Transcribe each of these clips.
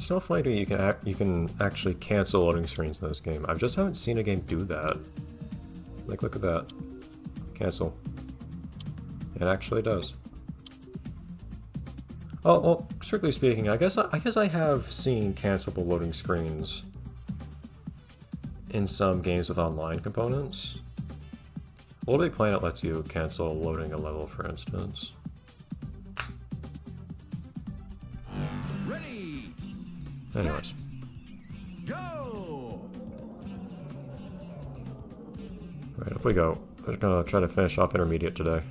It's not funny to me you can actually cancel loading screens in this game. I just haven't seen a game do that. Like, look at that. Cancel. It actually does. Oh, well, strictly speaking, I guess I have seen cancelable loading screens in some games with online components. Little Big Planet lets you cancel loading a level, for instance. Ready. Anyways. Go. Right, up we go. We're gonna try to finish off intermediate today.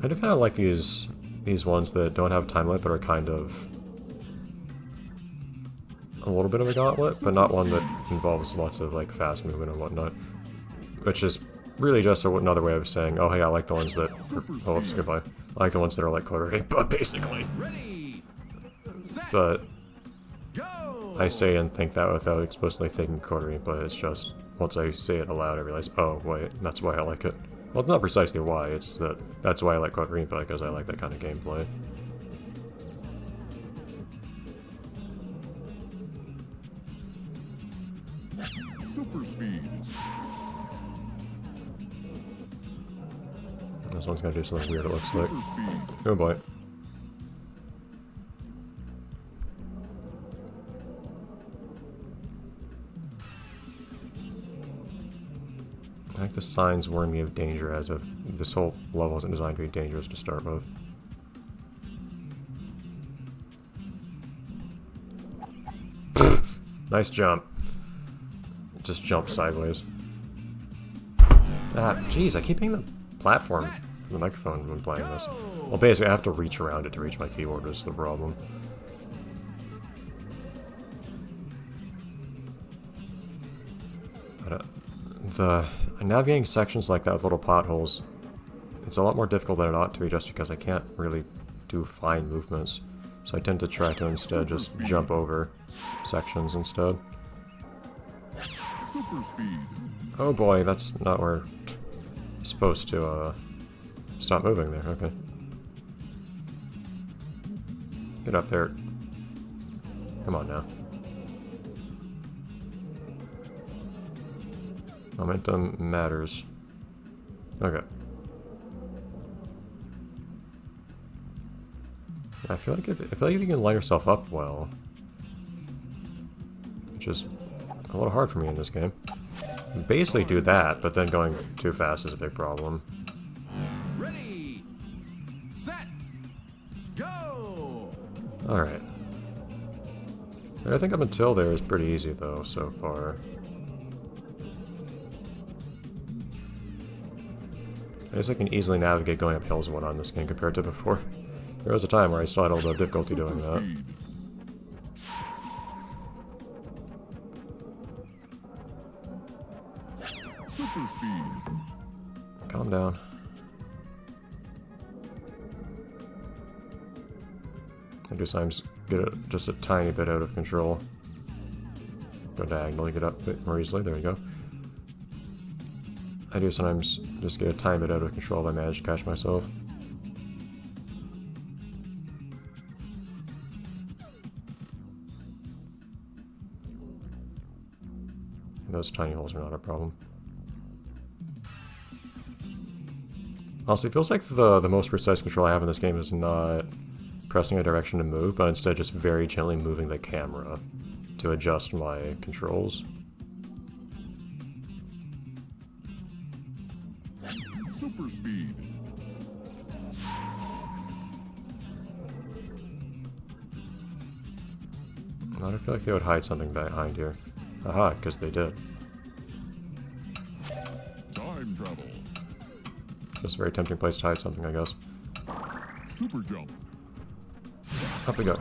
I do kind of like these ones that don't have time limit but are kind of a little bit of a gauntlet, but not one that involves lots of like fast movement and whatnot. Which is really just another way of saying, oh hey, I like the ones that oh oops, goodbye. I like the ones that are like quarter but basically. But I say and think that without explicitly thinking quarter but it's just once I say it aloud I realize, oh wait, that's why I like it. Well, it's not precisely why, it's that's why I like Quadrimpa, because I like that kind of gameplay. Super speed. This one's gonna do something weird, it looks like. Oh boy. I think the signs warn me of danger as if this whole level isn't designed to be dangerous to start with. Nice jump. Just jump sideways. Ah, jeez, I keep hitting the platform for the microphone when playing this. Well, basically, I have to reach around it to reach my keyboard, is the problem. But, navigating sections like that with little potholes, it's a lot more difficult than it ought to be just because I can't really do fine movements. So I tend to try to instead just jump over sections instead. Super speed. Oh boy, that's not where I'm supposed to stop moving there, okay. Get up there. Come on now. Momentum matters. Okay. I feel like if you can line yourself up well, which is a little hard for me in this game. Basically do that, but then going too fast is a big problem. Ready. Set. Go. Alright. I think up until there is pretty easy though, so far. I guess I can easily navigate going up hills and whatnot in this game compared to before. There was a time where I still had a little bit of difficulty doing that. Super speed. Calm down. I do sometimes get it just a tiny bit out of control. Go diagonally, get up a bit more easily. There you go. I do sometimes just get a tiny bit out of control if I manage to catch myself. And those tiny holes are not a problem. Honestly, it feels like the most precise control I have in this game is not pressing a direction to move, but instead just very gently moving the camera to adjust my controls. Super speed. I feel like they would hide something behind here. Aha, because they did. Time travel. Just a very tempting place to hide something, I guess. Super jump. Up we go.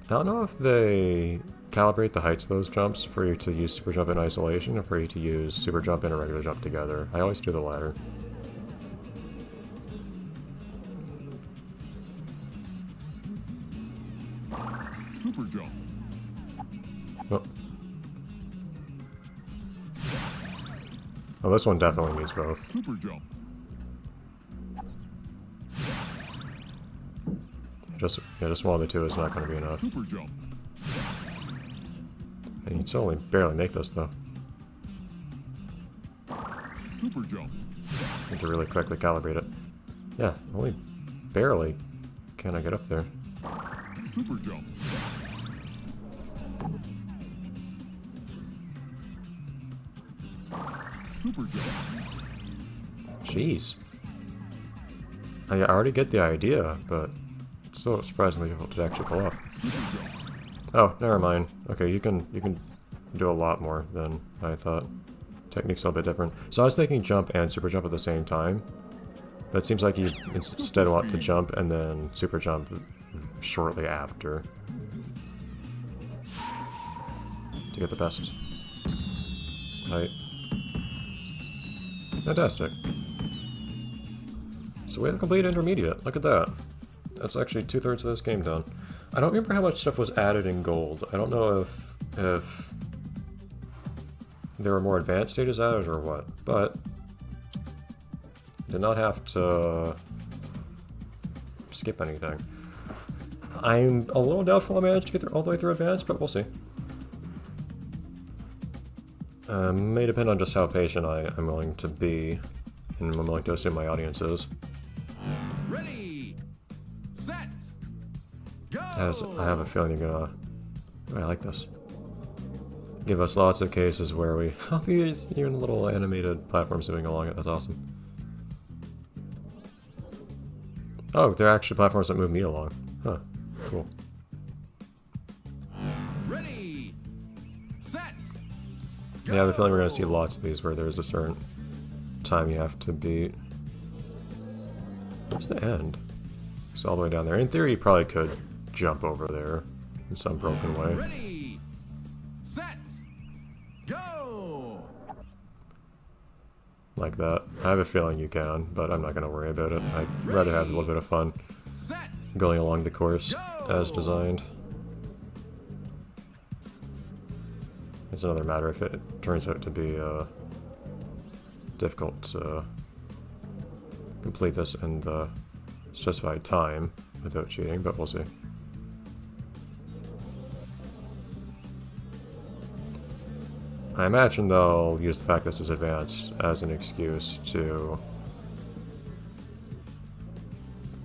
I don't know if they calibrate the heights of those jumps for you to use super jump in isolation or for you to use super jump and a regular jump together. I always do the latter. Super jump. Oh. Oh, this one definitely needs both. Super jump. Just one of the two is not going to be enough. Super jump. And you only barely make this, though. Super jump. Need to really quickly calibrate it. Yeah, only barely can I get up there. Super jump. Super jump. Jeez. I already get the idea, but it's still surprisingly difficult to actually pull off. Super jump. Oh, never mind. Okay, you can do a lot more than I thought. Technique's a little bit different. So I was thinking jump and super jump at the same time. But it seems like you instead want to jump and then super jump shortly after. To get the best height. Fantastic. So we have a complete intermediate. Look at that. That's actually 2/3 of this game done. I don't remember how much stuff was added in gold. I don't know if there were more advanced stages added or what, but did not have to skip anything. I'm a little doubtful I managed to get all the way through advanced, but we'll see. May depend on just how patient I'm willing to be, and I'm willing to assume my audience is. Ready, set, go! I have a feeling you're gonna... I like this. Give us lots of cases where we... Oh, these even little animated platforms moving along it. That's awesome. Oh, they're actually platforms that move me along. Huh. Cool. Ready, set, Yeah, I have a feeling we're gonna see lots of these where there's a certain time you have to beat. Where's the end? It's all the way down there. In theory, you probably could jump over there in some broken way. ready, set, go! Like that. I have a feeling you can, but I'm not gonna worry about it. I'd rather have a little bit of fun Set, going along the course as designed. It's another matter if it turns out to be difficult to complete this in the specified time without cheating, but we'll see. I imagine they'll use the fact this is advanced as an excuse to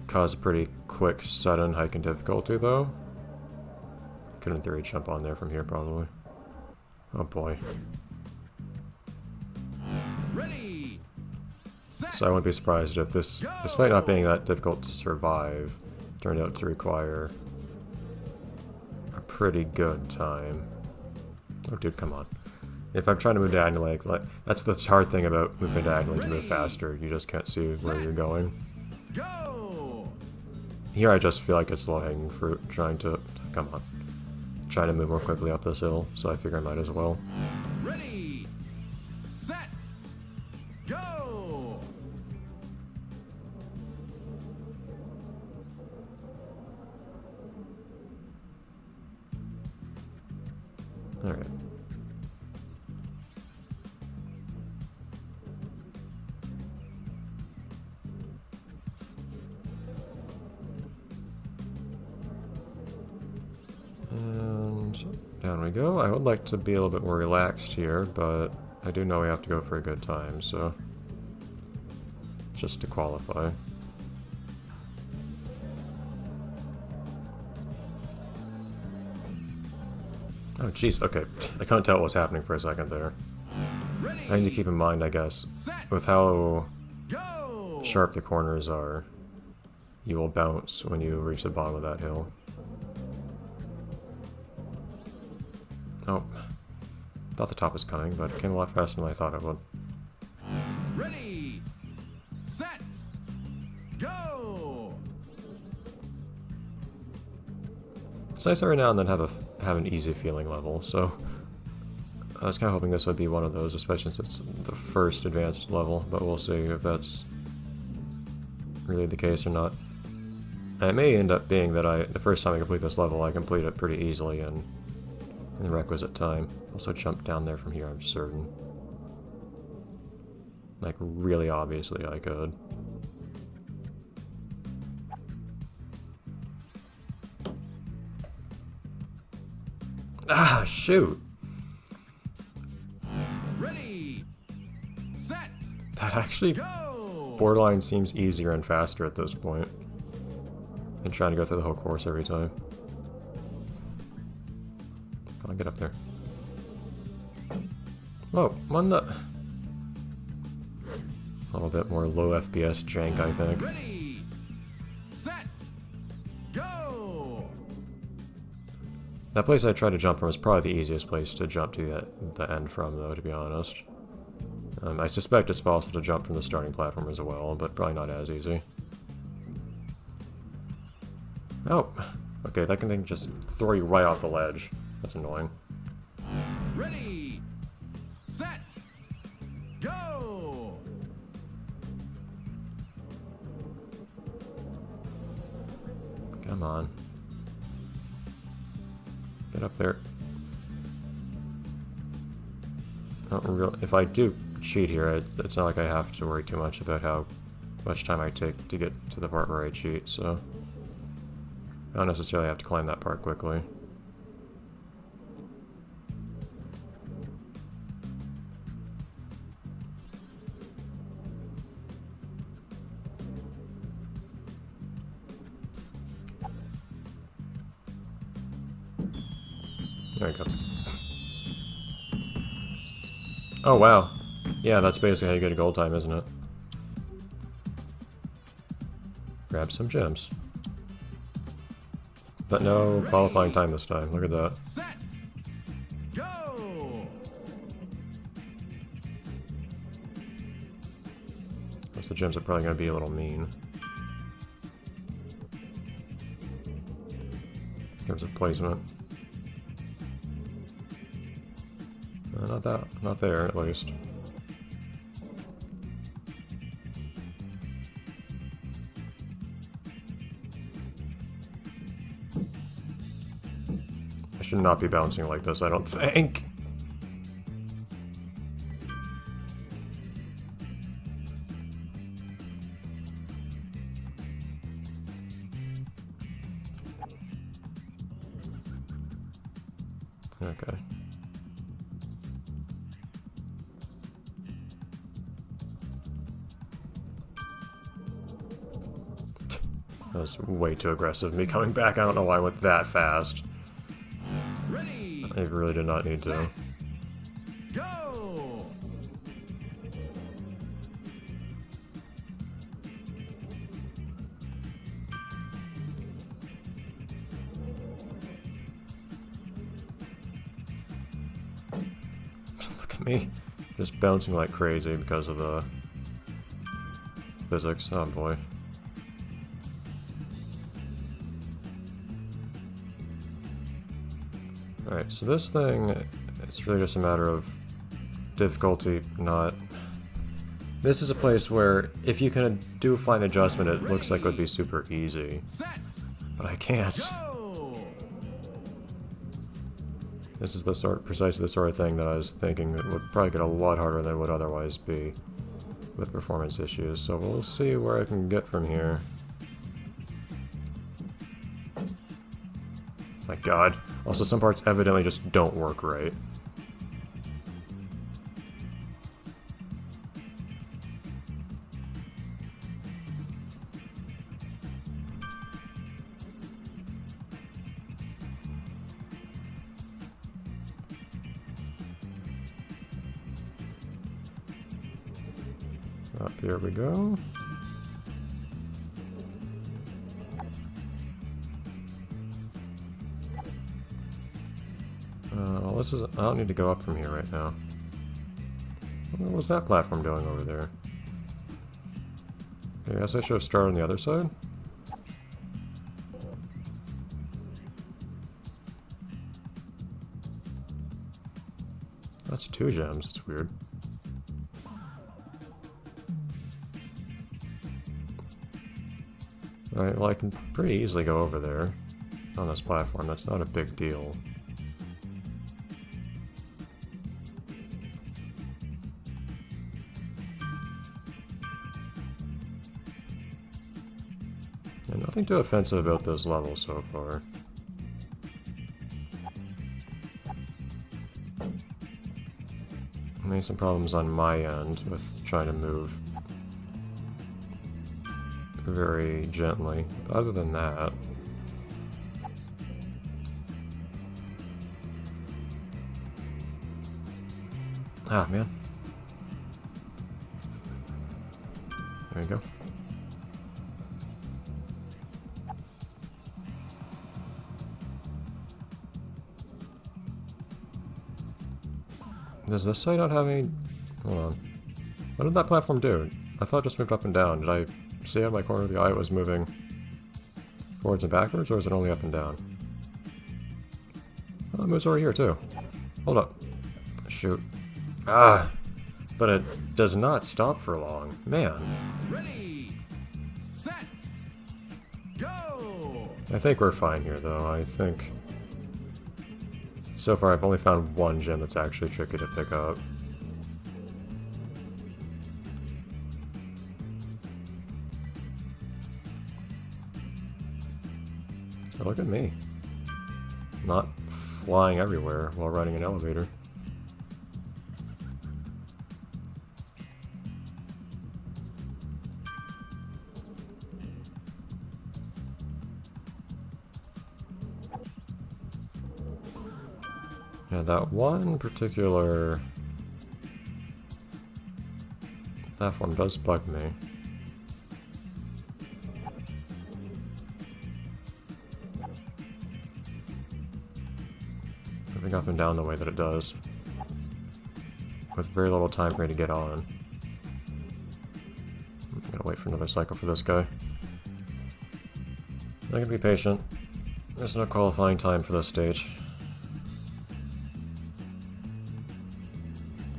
cause a pretty quick, sudden hike in difficulty, though. Could in theory jump on there from here, probably. Oh boy. ready, set, So I wouldn't be surprised if this, despite not being that difficult to survive, turned out to require a pretty good time. Oh dude, come on. If I'm trying to move diagonally, like that's the hard thing about moving diagonally to move faster. You just can't see where you're going. go! Here I just feel like it's low-hanging fruit, trying to... Come on. Trying to move more quickly up this hill, so I figure I might as well. Ready, set, go! Alright. And down we go. I would like to be a little bit more relaxed here, but I do know we have to go for a good time, so... Just to qualify. Oh jeez, okay. I couldn't tell what was happening for a second there. Ready, I need to keep in mind, I guess, set, with how go! sharp the corners are, you will bounce when you reach the bottom of that hill. Oh, thought the top was coming, but it came a lot faster than I thought it would. Ready, set, go! It's nice every now and then have an easy feeling level, so I was kind of hoping this would be one of those, especially since it's the first advanced level, but we'll see if that's really the case or not. And it may end up being that the first time I complete this level, I complete it pretty easily and in the requisite time. Also jump down there from here, I'm certain. Like, really obviously I could. Ah, shoot! Ready. Set. That actually Go. borderline seems easier and faster at this point than trying to go through the whole course every time. Come on, get up there. Oh, one the... A little bit more low FPS jank, I think. Ready. Set. Go. That place I tried to jump from is probably the easiest place to jump to the end from, though, to be honest. I suspect it's possible to jump from the starting platform as well, but probably not as easy. Oh! Okay, that can just throw you right off the ledge. That's annoying. Ready. Set. Go. Come on. Get up there. If I do cheat here, it's not like I have to worry too much about how much time I take to get to the part where I cheat, so... I don't necessarily have to climb that part quickly. There we go. Oh, wow. Yeah, that's basically how you get a gold time, isn't it? Grab some gems. But no qualifying time this time. Look at that. Set. Go. Plus the gems are probably going to be a little mean. In terms of placement. Not there, at least. I should not be bouncing like this, I don't think. Okay. That was way too aggressive. Me coming back, I don't know why I went that fast. Ready. I really did not need to. Set. Go. Look at me. Just bouncing like crazy because of the physics. Oh boy. Alright, so this thing, it's really just a matter of difficulty, not... This is a place where, if you can do a fine adjustment, it looks like it would be super easy. Set. But I can't. Go. This is precisely the sort of thing that I was thinking it would probably get a lot harder than it would otherwise be with performance issues. So we'll see where I can get from here. My god. Also, some parts evidently just don't work right. Up here we go. Well, this is... I don't need to go up from here right now. What was that platform doing over there? I guess I should have started on the other side? That's 2 gems, it's weird. Alright, well I can pretty easily go over there on this platform, that's not a big deal. And nothing too offensive about those levels so far. Maybe some problems on my end with trying to move very gently. But other than that... Ah, man. There you go. Does this side not have any... Hold on. What did that platform do? I thought it just moved up and down. Did I see out of my corner of the eye it was moving forwards and backwards, or is it only up and down? Oh, it moves over here too. Hold up. Shoot. Ah! But it does not stop for long. Man. Ready, set, go! I think we're fine here, though. I think... So far, I've only found one gem that's actually tricky to pick up. Oh, look at me. Not flying everywhere while riding an elevator. Yeah, that one particular platform does bug me. Moving up and down the way that it does, with very little time for me to get on. I'm gonna wait for another cycle for this guy. I can be patient. There's no qualifying time for this stage.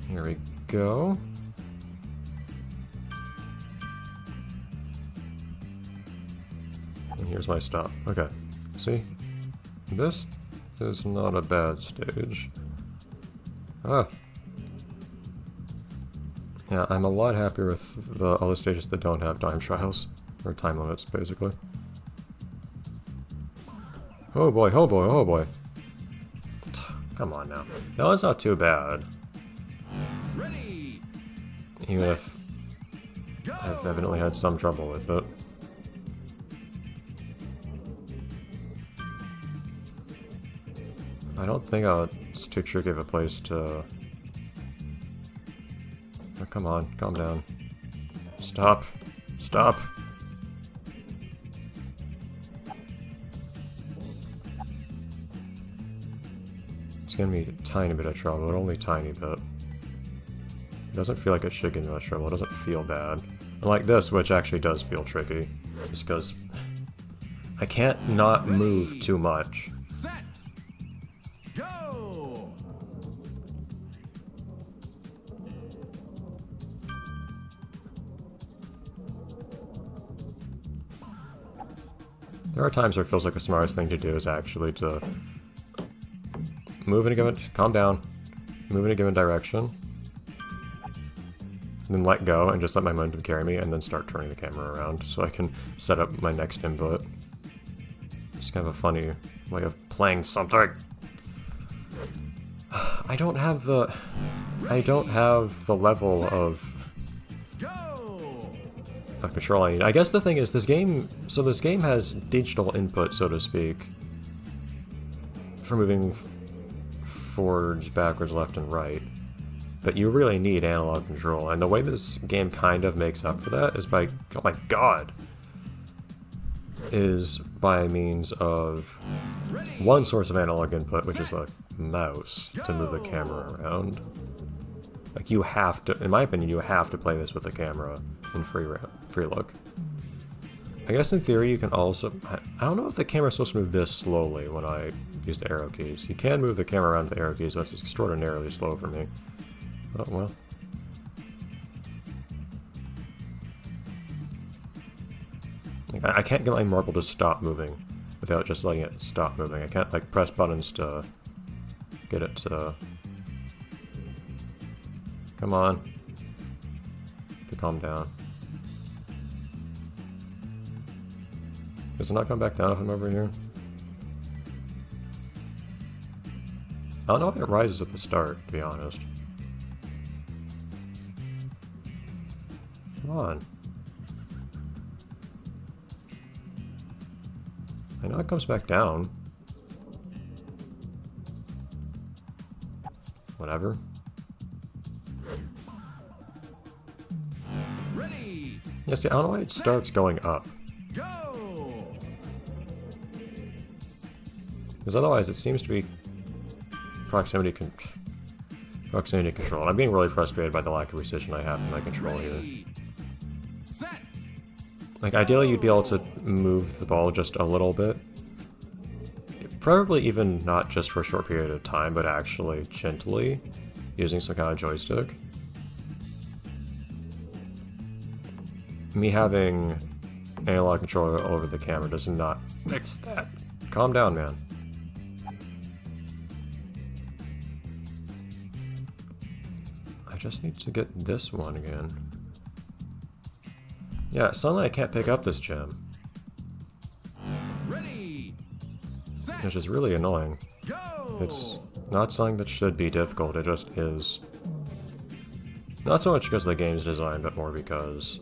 Here we go. And here's my stop. Okay. See? This is not a bad stage. Ah. Yeah, I'm a lot happier with the other stages that don't have time trials. Or time limits, basically. Oh boy, oh boy, oh boy. Come on now. That one's not too bad. Ready, Even if go! I've evidently had some trouble with it. I don't think it's too tricky of a place to... Oh, come on, calm down. Stop. Stop. It's gonna be a tiny bit of trouble, but only tiny bit. It doesn't feel like it should get into much trouble. It doesn't feel bad. Unlike this, which actually does feel tricky. Just because I can't not move too much. Set, go! There are times where it feels like the smartest thing to do is actually to move in a given... Calm down. Move in a given direction. Then let go and just let my momentum carry me, and then start turning the camera around so I can set up my next input. It's kind of a funny way of playing something. I don't have the level of Go! control I need. I guess the thing is, this game has digital input, so to speak, for moving forwards, backwards, left, and right. But you really need analog control, and the way this game kind of makes up for that is by, oh my god, is by means of one source of analog input, which is the mouse, to move the camera around. Like, you have to, in my opinion, you have to play this with the camera in free look. I guess in theory you can also, I don't know if the camera's supposed to move this slowly when I use the arrow keys. You can move the camera around with the arrow keys, but it's extraordinarily slow for me. Oh, well. Like, I can't get my marble to stop moving without just letting it stop moving. I can't, like, press buttons to get it to... Come on. To calm down. Does it not come back down if I'm over here? I don't know if it rises at the start, to be honest. Come on. I know it comes back down. Whatever. Ready. Yeah, see, I don't know why it starts going up. Go. Because otherwise it seems to be proximity control. And I'm being really frustrated by the lack of precision I have in my control here. Ready. Set. Like, ideally you'd be able to move the ball just a little bit. Probably even not just for a short period of time, but actually gently, using some kind of joystick. Me having analog control over the camera does not fix that. Calm down, man. I just need to get this one again. Yeah, suddenly I can't pick up this gem, Ready. Set. which is really annoying. Go. It's not something that should be difficult, it just is. Not so much because of the game's design, but more because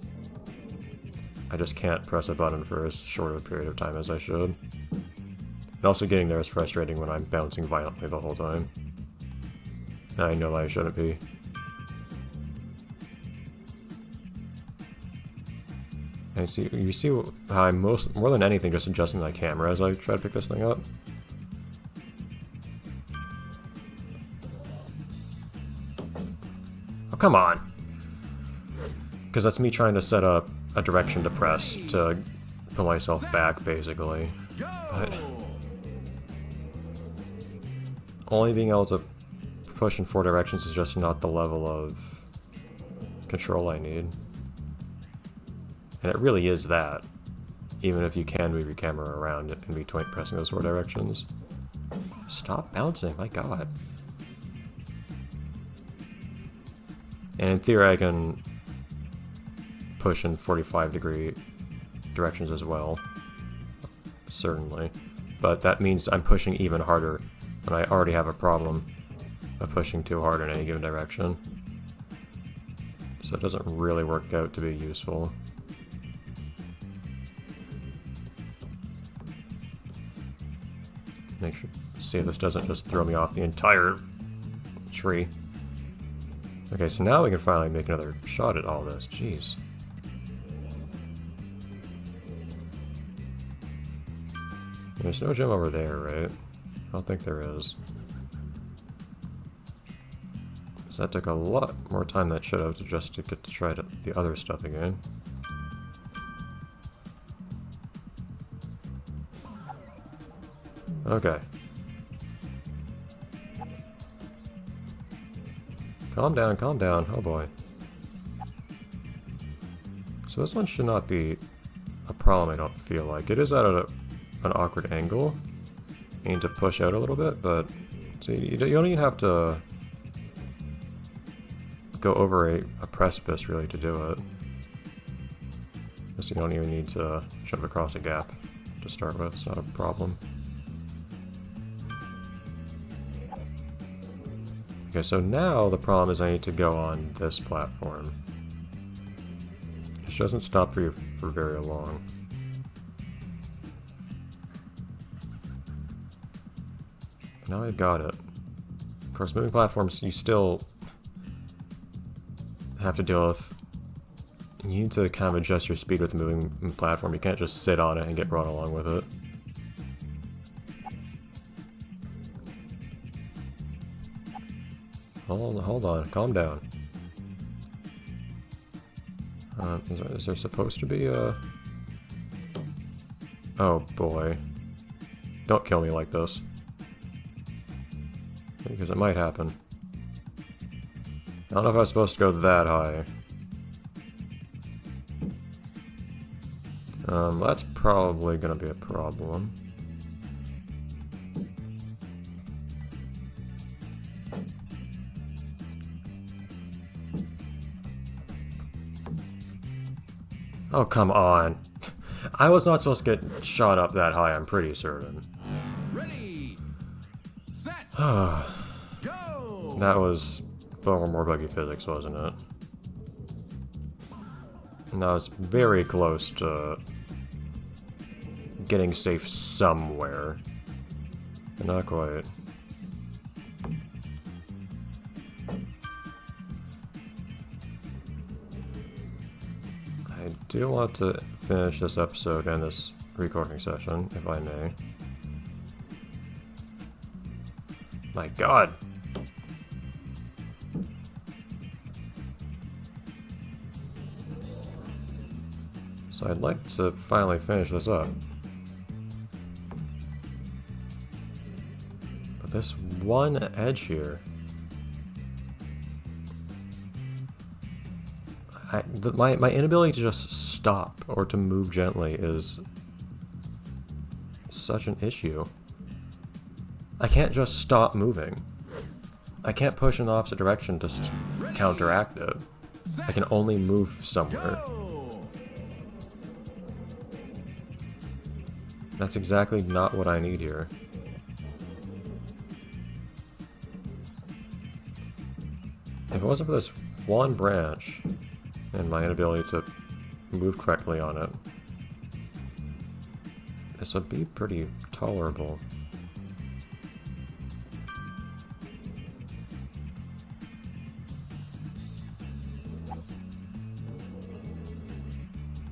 I just can't press a button for as short of a period of time as I should. And also getting there is frustrating when I'm bouncing violently the whole time. And I know I shouldn't be. And you see how I'm more than anything just adjusting my camera as I try to pick this thing up. Oh, come on! Because that's me trying to set up a direction to press to put myself back, basically. Go. But only being able to push in 4 directions is just not the level of control I need. And it really is that, even if you can move your camera around in between pressing those 4 directions. Stop bouncing, my god. And in theory I can push in 45-degree directions as well. Certainly. But that means I'm pushing even harder when I already have a problem of pushing too hard in any given direction. So it doesn't really work out to be useful. Make sure, see if this doesn't just throw me off the entire tree. Okay, so now we can finally make another shot at all this. Jeez. There's no gem over there, right? I don't think there is. So that took a lot more time than it should have just to get to try the other stuff again. Okay. Calm down, calm down. Oh boy. So this one should not be a problem, I don't feel like. It is at an awkward angle. You need to push out a little bit, but see, you don't even have to go over a precipice really to do it. Guess you don't even need to jump across a gap to start with, it's not a problem. Okay, so now the problem is I need to go on this platform, which doesn't stop for you for very long. Now I got it. Of course, moving platforms, you still have to deal with. You need to kind of adjust your speed with the moving platform. You can't just sit on it and get brought along with it. Hold on, calm down. Is there supposed to be a... Oh boy. Don't kill me like this. Because it might happen. I don't know if I was supposed to go that high. That's probably gonna be a problem. Oh, come on. I was not supposed to get shot up that high, I'm pretty certain. Ready. Set. That Go. was more buggy physics, wasn't it? And I was very close to getting safe somewhere. But not quite. I do want to finish this episode and this recording session, if I may. My god! So I'd like to finally finish this up. But this one edge here... my inability to just stop or to move gently is such an issue. I can't just stop moving. I can't push in the opposite direction to counteract it. I can only move somewhere. Go. That's exactly not what I need here. If it wasn't for this one branch and my inability to move correctly on it, this would be pretty tolerable.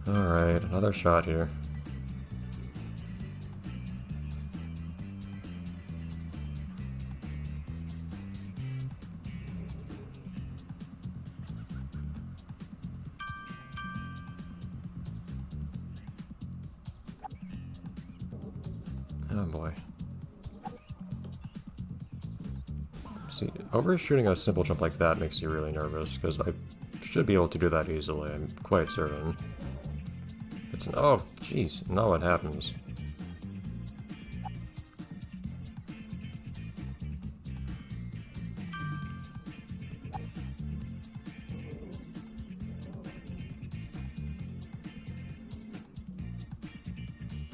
Alright, another shot here. Oh boy. See, overshooting a simple jump like that makes you really nervous, because I should be able to do that easily, I'm quite certain. It's an— oh, jeez, not what happens.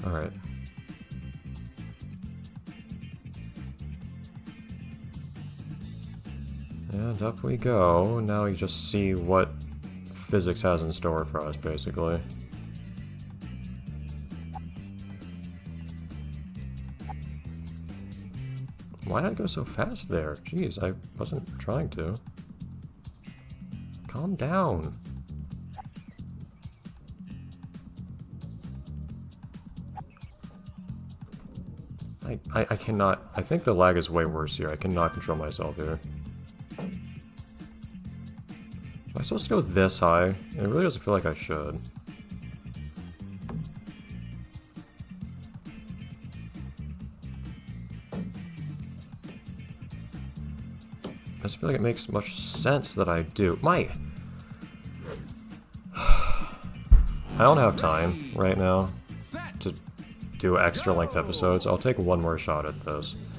Alright. And up we go. Now we just see what physics has in store for us, basically. Why did I go so fast there? Jeez, I wasn't trying to. Calm down. I cannot— I think the lag is way worse here. I cannot control myself here. Am I supposed to go this high? It really doesn't feel like I should. I just feel like it makes much sense that I do. I don't have time right now to do extra length episodes. I'll take one more shot at this.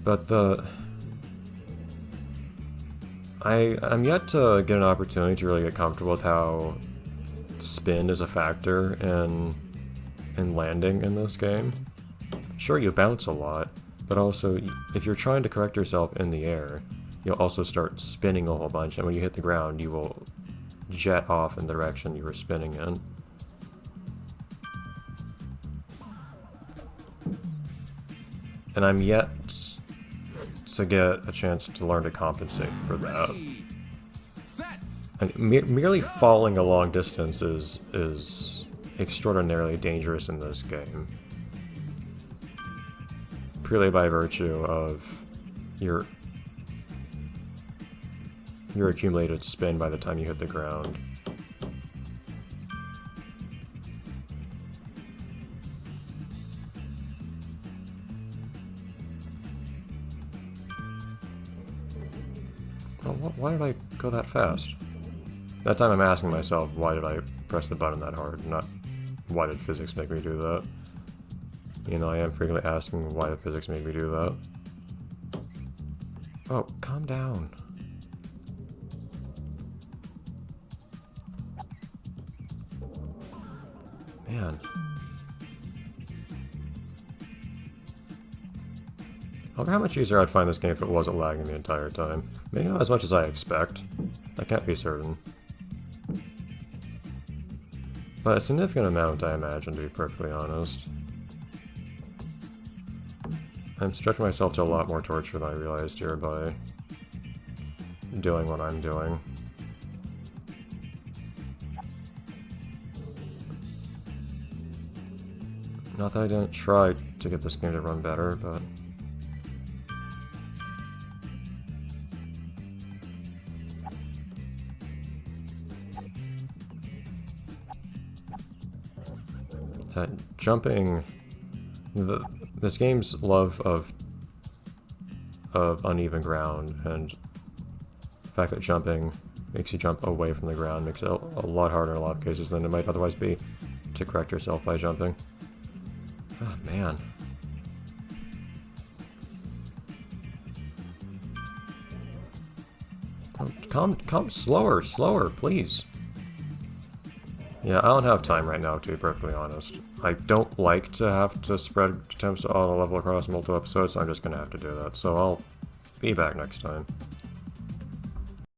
But I'm yet to get an opportunity to really get comfortable with how spin is a factor in landing in this game. Sure, you bounce a lot, but also if you're trying to correct yourself in the air, you'll also start spinning a whole bunch, and when you hit the ground, you will jet off in the direction you were spinning in. And I'm yet to get a chance to learn to compensate for that. Ready. Set. And merely falling a long distance is extraordinarily dangerous in this game. Purely by virtue of your accumulated spin by the time you hit the ground. Well, why did I go that fast? That time I'm asking myself, why did I press the button that hard? Not, why did physics make me do that? You know, I am frequently asking why the physics made me do that. Oh, calm down. Man. I wonder how much easier I'd find this game if it wasn't lagging the entire time. Maybe not as much as I expect. I can't be certain. But a significant amount, I imagine, to be perfectly honest. I'm stretching myself to a lot more torture than I realized here by doing what I'm doing. Not that I didn't try to get this game to run better, but... that jumping... this game's love of uneven ground, and the fact that jumping makes you jump away from the ground makes it a lot harder in a lot of cases than it might otherwise be to correct yourself by jumping. Oh, man. Oh, come, slower, please. Yeah, I don't have time right now, to be perfectly honest. I don't like to have to spread attempts to auto-level across multiple episodes, so I'm just gonna have to do that. So I'll be back next time.